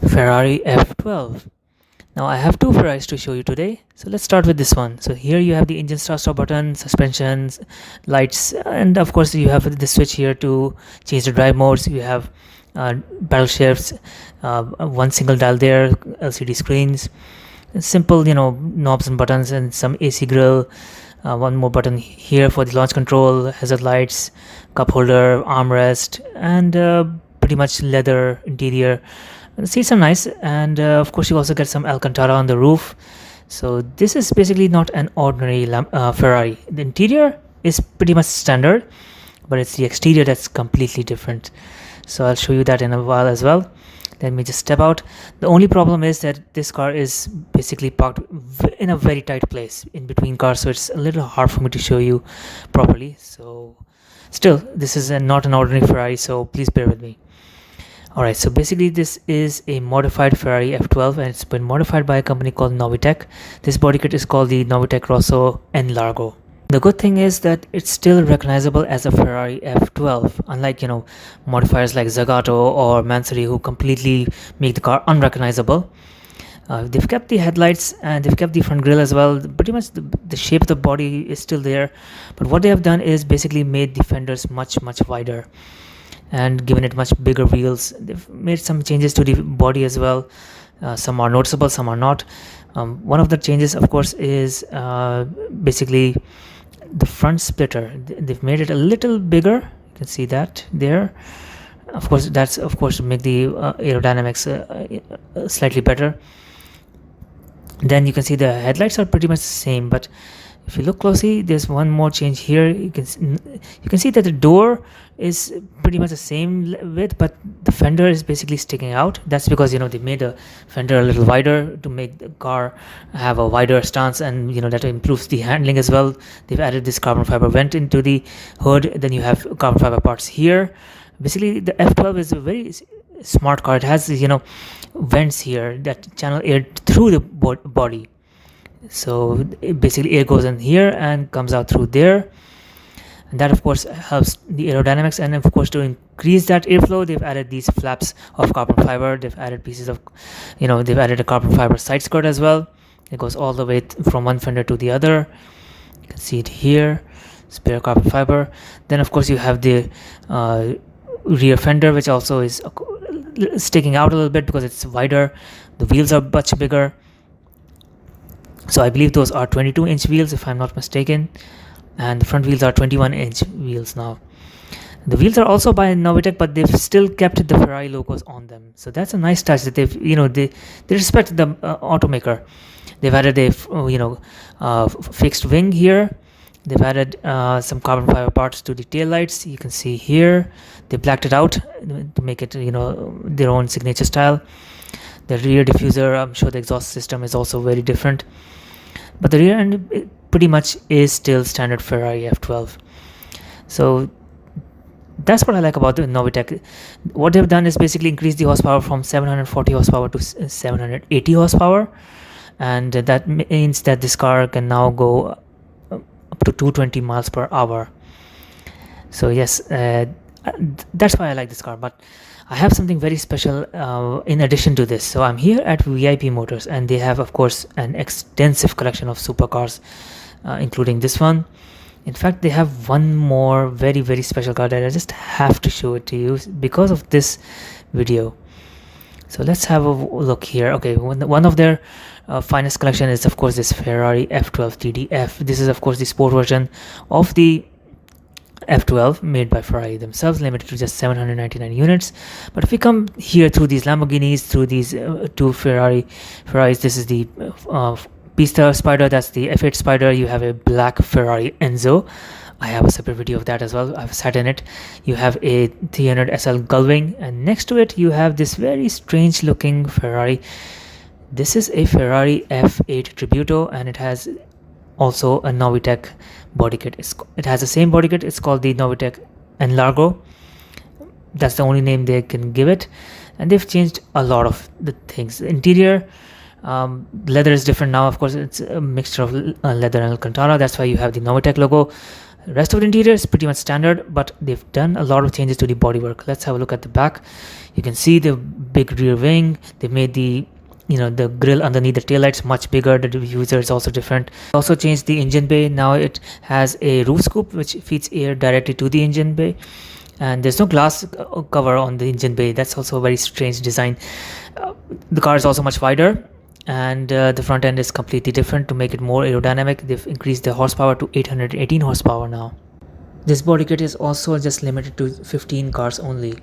Ferrari F12. Now I have two Ferraris to show you today. So let's start with this one. So here you have the engine start-stop button, suspensions, lights, and of course you have the switch here to change the drive modes. You have paddle shifts, one single dial there, LCD screens, simple knobs and buttons, and some AC grill. One more button here for the launch control, hazard lights, cup holder, armrest, and pretty much leather interior. The seats are nice, and of course you also get some Alcantara on the roof. So this is basically not an ordinary Ferrari. The interior is pretty much standard, but it's the exterior that's completely different. So I'll show you that in a while as well. Let me just step out. The only problem is that this car is basically parked in a very tight place in between cars, so it's a little hard for me to show you properly. So still, this is not an ordinary Ferrari, so please bear with me. Alright, so basically this is a modified Ferrari F12 and it's been modified by a company called Novitec. This body kit is called the Novitec Rosso N-Largo. The good thing is that it's still recognizable as a Ferrari F12, unlike modifiers like Zagato or Mansory who completely make the car unrecognizable. They've kept the headlights and they've kept the front grille as well. Pretty much the shape of the body is still there, but what they have done is basically made the fenders much wider and given it much bigger wheels. They've made some changes to the body as well. Some are noticeable, some are not. One of the changes of course is basically the front splitter. They've made it a little bigger. You can see that there. Of course that's to make the aerodynamics slightly better. Then you can see the headlights are pretty much the same, but if you look closely, there's one more change here. You can see that the door is pretty much the same width, but the fender is basically sticking out. That's because they made the fender a little wider to make the car have a wider stance, and that improves the handling as well. They've added this carbon fiber vent into the hood. Then you have carbon fiber parts here. Basically, the F12 is a very smart car. It has vents here that channel air through the body. So basically air goes in here and comes out through there, and that of course helps the aerodynamics. And of course, to increase that airflow, they've added these flaps of carbon fiber. They've added pieces of they've added a carbon fiber side skirt as well. It goes all the way from one fender to the other. You can see it here, spare carbon fiber. Then of course you have the rear fender, which also is sticking out a little bit because it's wider. The wheels are much bigger. So I believe those are 22-inch wheels if I'm not mistaken, and the front wheels are 21-inch wheels now. The wheels are also by Novitec, but they've still kept the Ferrari logos on them. So that's a nice touch that they've they respect the automaker. They've added a fixed wing here. They've added some carbon fiber parts to the tail lights. You can see here they blacked it out to make it their own signature style. The rear diffuser, I'm sure the exhaust system is also very different, but the rear end pretty much is still standard Ferrari F12. So that's what I like about the Novitec. What they've done is basically increase the horsepower from 740 horsepower to 780 horsepower, and that means that this car can now go up to 220 miles per hour. So yes, that's why I like this car. But I have something very special in addition to this. So I'm here at VIP Motors, and they have of course an extensive collection of supercars, including this one. In fact, they have one more very special car that I just have to show it to you because of this video. So let's have a look here. Okay, one of their finest collection is of course this Ferrari F12 TDF. This is of course the sport version of the F12 made by Ferrari themselves, limited to just 799 units. But if we come here through these Lamborghinis, through these two Ferraris, this is the Pista Spider, that's the F8 Spider. You have a black Ferrari Enzo. I have a separate video of that as well. I've sat in it. You have a 300 SL Gullwing, and next to it you have this very strange looking Ferrari. This is a Ferrari F8 Tributo, and it has also a Novitec body kit. It has the same body kit. It's called the Novitec N-Largo. That's the only name they can give it, and they've changed a lot of the things. The interior, leather is different now. Of course, it's a mixture of leather and Alcantara. That's why you have the Novitec logo. The rest of the interior is pretty much standard, but they've done a lot of changes to the bodywork. Let's have a look at the back. You can see the big rear wing. They made the the grill underneath the taillights much bigger. The diffuser is also different. Also changed the engine bay. Now it has a roof scoop which feeds air directly to the engine bay, and there's no glass cover on the engine bay. That's also a very strange design. The car is also much wider, and the front end is completely different to make it more aerodynamic. They've increased the horsepower to 818 horsepower now. This body kit is also just limited to 15 cars only.